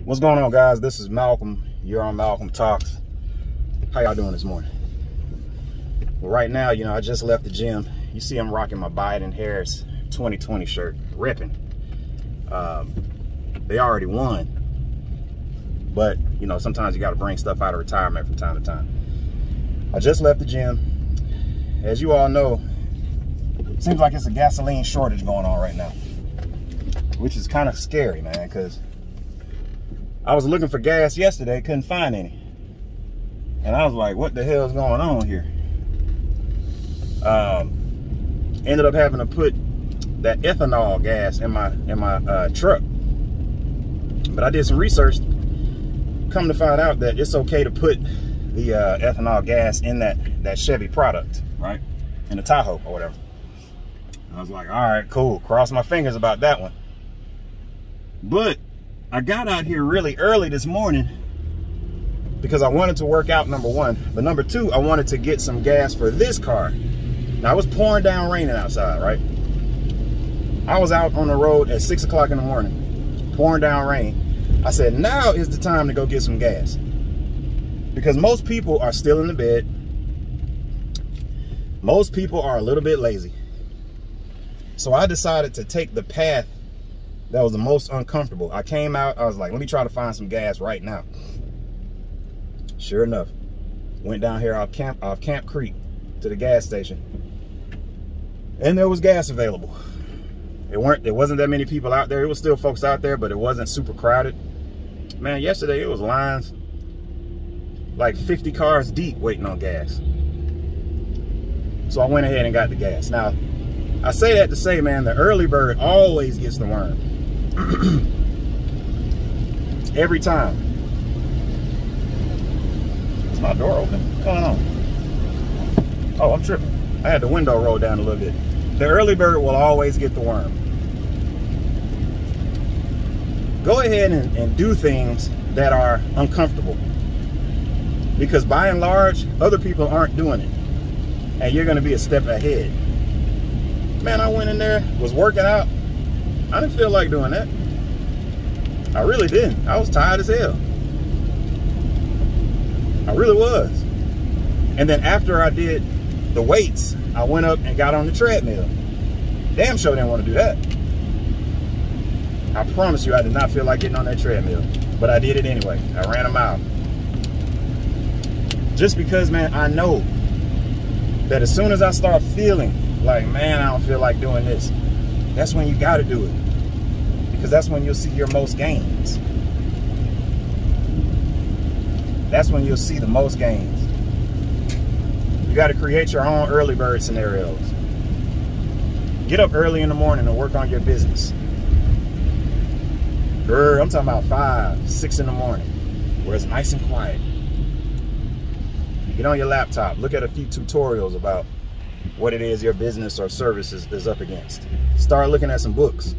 What's going on, guys? This is Malcolm. You're on Malcolm Talks. How y'all doing this morning? Well, right now, I just left the gym. You see I'm rocking my Biden-Harris 2020 shirt, ripping. They already won, but sometimes you got to bring stuff out of retirement from time to time. I just left the gym. As you all know, it seems like it's a gasoline shortage going on right now, which is kind of scary, man, because I was looking for gas yesterday, couldn't find any. And I was like, what the hell is going on here? Ended up having to put that ethanol gas in my truck. But I did some research, come to find out that it's okay to put the ethanol gas in that Chevy product, right? In the Tahoe or whatever. I was like, all right, cool. Cross my fingers about that one. But I got out here really early this morning because I wanted to work out, number one. But number two, I wanted to get some gas for this car. Now, it was pouring down raining outside, right? I was out on the road at 6 o'clock in the morning, pouring down rain. I said, now is the time to go get some gas. Because most people are still in the bed. Most people are a little bit lazy. So I decided to take the path that was the most uncomfortable. I came out, I was like, let me try to find some gas right now. Sure enough, went down here off Camp Creek to the gas station, and there was gas available. There wasn't that many people out there. It was still folks out there, but it wasn't super crowded. Man, yesterday it was lines like 50 cars deep waiting on gas. So I went ahead and got the gas. Now, I say that to say, man, the early bird always gets the worm. Every time. Is my door open? What's going on? Oh, I'm tripping. I had the window rolled down a little bit. The early bird will always get the worm. Go ahead and do things that are uncomfortable. Because by and large, other people aren't doing it. And you're going to be a step ahead. Man, I went in there, was working out. I didn't feel like doing that. I really didn't. I was tired as hell. I really was. And then after I did the weights, I went up and got on the treadmill. Damn sure didn't want to do that. I promise you I did not feel like getting on that treadmill. But I did it anyway. I ran a mile. Just because, man, I know that as soon as I start feeling like, man, I don't feel like doing this, that's when you got to do it. Because that's when you'll see your most gains. That's when you'll see the most gains. You got to create your own early bird scenarios. Get up early in the morning and work on your business. I'm talking about 5, 6 in the morning, where it's nice and quiet. Get on your laptop, look at a few tutorials about what it is your business or service is up against. Start looking at some books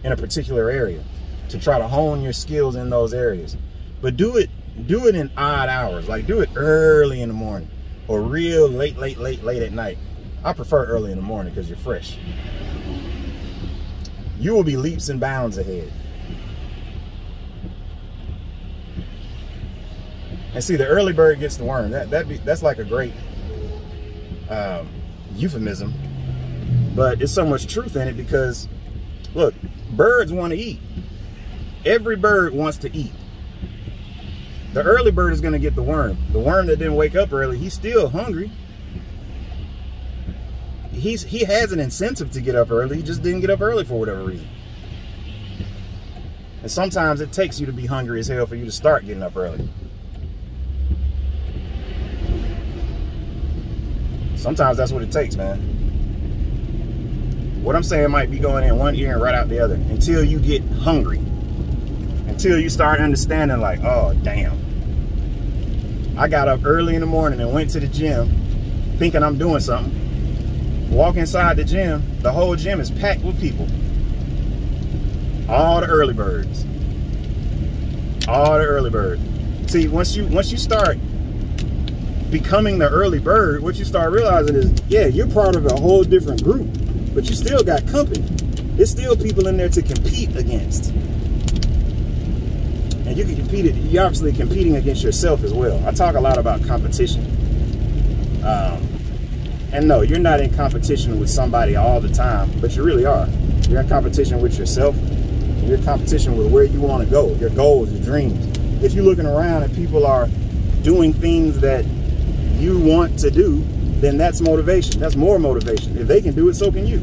in a particular area to try to hone your skills in those areas. But do it in odd hours. Like, do it early in the morning or real late at night. I prefer early in the morning because you're fresh. You will be leaps and bounds ahead. And see, the early bird gets the worm. That's like a great euphemism, but it's so much truth in it because, look, birds want to eat. Every bird wants to eat. The early bird is going to get the worm. The worm that didn't wake up early, he's still hungry. He has an incentive to get up early. He just didn't get up early for whatever reason. And sometimes it takes you to be hungry as hell for you to start getting up early. Sometimes that's what it takes, man. What I'm saying might be going in one ear and right out the other until you get hungry. Until you start understanding like, oh, damn. I got up early in the morning and went to the gym thinking I'm doing something. Walk inside the gym, the whole gym is packed with people. All the early birds. All the early birds. See, once you start becoming the early bird, what you start realizing is, yeah, you're part of a whole different group, but you still got company. There's still people in there to compete against. you can compete it. You're obviously competing against yourself as well. I talk a lot about competition. And no, you're not in competition with somebody all the time, but you really are. You're in competition with yourself. You're in competition with where you want to go, your goals, your dreams. If you're looking around and people are doing things that you want to do, then that's motivation. That's more motivation. If they can do it, so can you.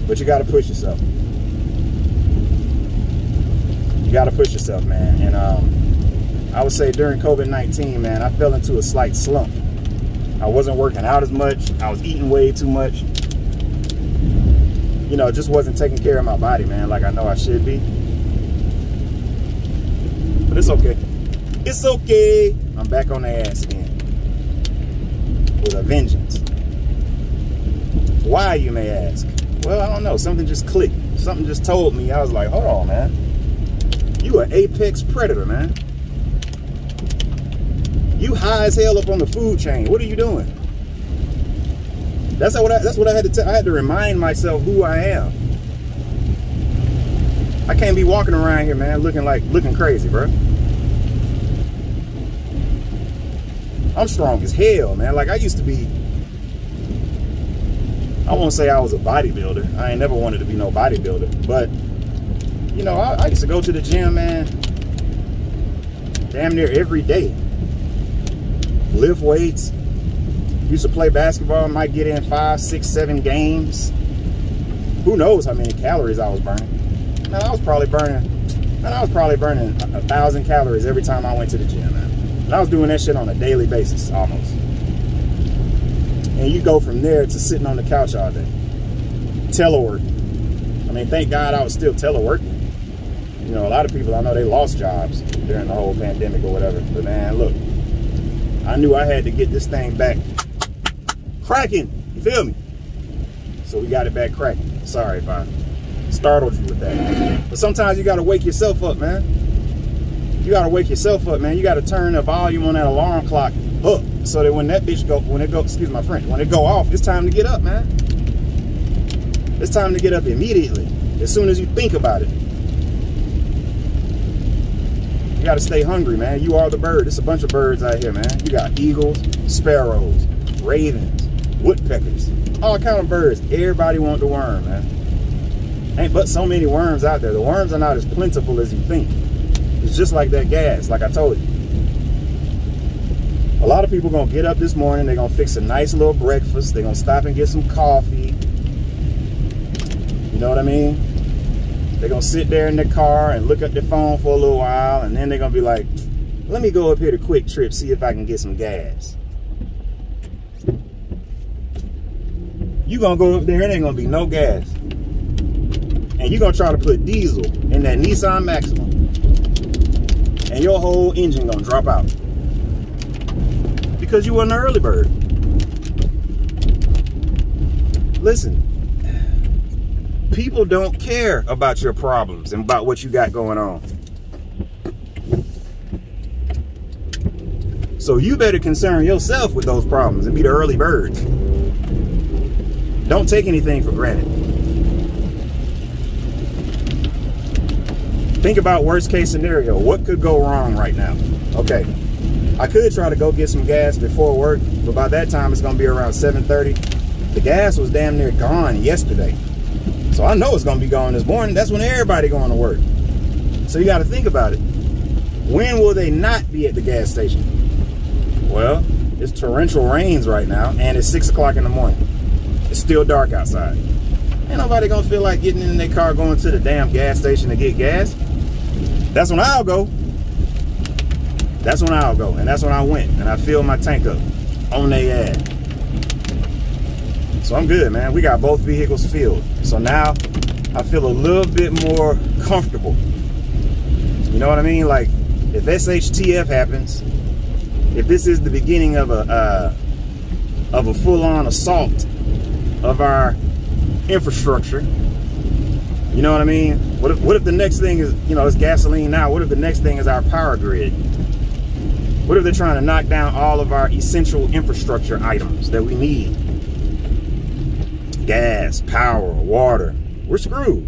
But you got to push yourself. You got to push yourself, man. And I would say during COVID-19, man, I fell into a slight slump. I wasn't working out as much. I was eating way too much. You know, just wasn't taking care of my body, man, like I know I should be. But it's okay. It's okay. I'm back on the ass again. With a vengeance. Why, you may ask? Well, I don't know. Something just clicked. Something just told me. I was like, hold on, man. You an apex predator, man. You high as hell up on the food chain. What are you doing? That's what I had to tell. I had to remind myself who I am. I can't be walking around here, man, looking crazy, bro. I'm strong as hell, man. Like I used to be. I won't say I was a bodybuilder. I ain't never wanted to be no bodybuilder, but you know, I used to go to the gym, man, damn near every day. Lift weights. Used to play basketball. Might get in 5, 6, 7 games. Who knows how many calories I was burning? Man, I was probably burning 1,000 calories every time I went to the gym, man. And I was doing that shit on a daily basis, almost. And you go from there to sitting on the couch all day, teleworking. I mean, thank God I was still teleworking. You know, a lot of people I know, they lost jobs during the whole pandemic or whatever. But man, look, I knew I had to get this thing back cracking. You feel me? So we got it back cracking. Sorry if I startled you with that. But sometimes you got to wake yourself up, man. You got to wake yourself up, man. You got to turn the volume on that alarm clock up so that when that bitch excuse my French, when it go off, it's time to get up, man. It's time to get up immediately, as soon as you think about it. You got to stay hungry, man. You are the bird. It's a bunch of birds out here, man. You got eagles, sparrows, ravens, woodpeckers, all kind of birds. Everybody want the worm, man. Ain't but so many worms out there. The worms are not as plentiful as you think. It's just like that gas, like I told you. A lot of people gonna get up this morning, they're gonna fix a nice little breakfast, they're gonna stop and get some coffee. You know what I mean? They're gonna sit there in their car and look at their phone for a little while, and then they're gonna be like, let me go up here to Quick Trip, see if I can get some gas. You gonna go up there and ain't gonna be no gas. And you're gonna try to put diesel in that Nissan Maxima, and your whole engine gonna drop out. Because you wasn't an early bird. Listen, people don't care about your problems and about what you got going on. So you better concern yourself with those problems and be the early bird. Don't take anything for granted. Think about worst case scenario. What could go wrong right now? Okay, I could try to go get some gas before work, but by that time it's gonna be around 7:30. The gas was damn near gone yesterday. So I know it's gonna be gone this morning. That's when everybody going to work. So you gotta think about it. When will they not be at the gas station? Well, it's torrential rains right now, and it's 6 o'clock in the morning. It's still dark outside. Ain't nobody gonna feel like getting in their car going to the damn gas station to get gas. That's when I'll go. That's when I'll go. And that's when I went. And I filled my tank up on their ass. So I'm good, man. We got both vehicles filled. So now I feel a little bit more comfortable. You know what I mean? Like if SHTF happens, if this is the beginning of a full-on assault of our infrastructure, you know what I mean? What if the next thing is, you know, it's gasoline now. What if the next thing is our power grid? What if they're trying to knock down all of our essential infrastructure items that we need? Gas, power, water. We're screwed.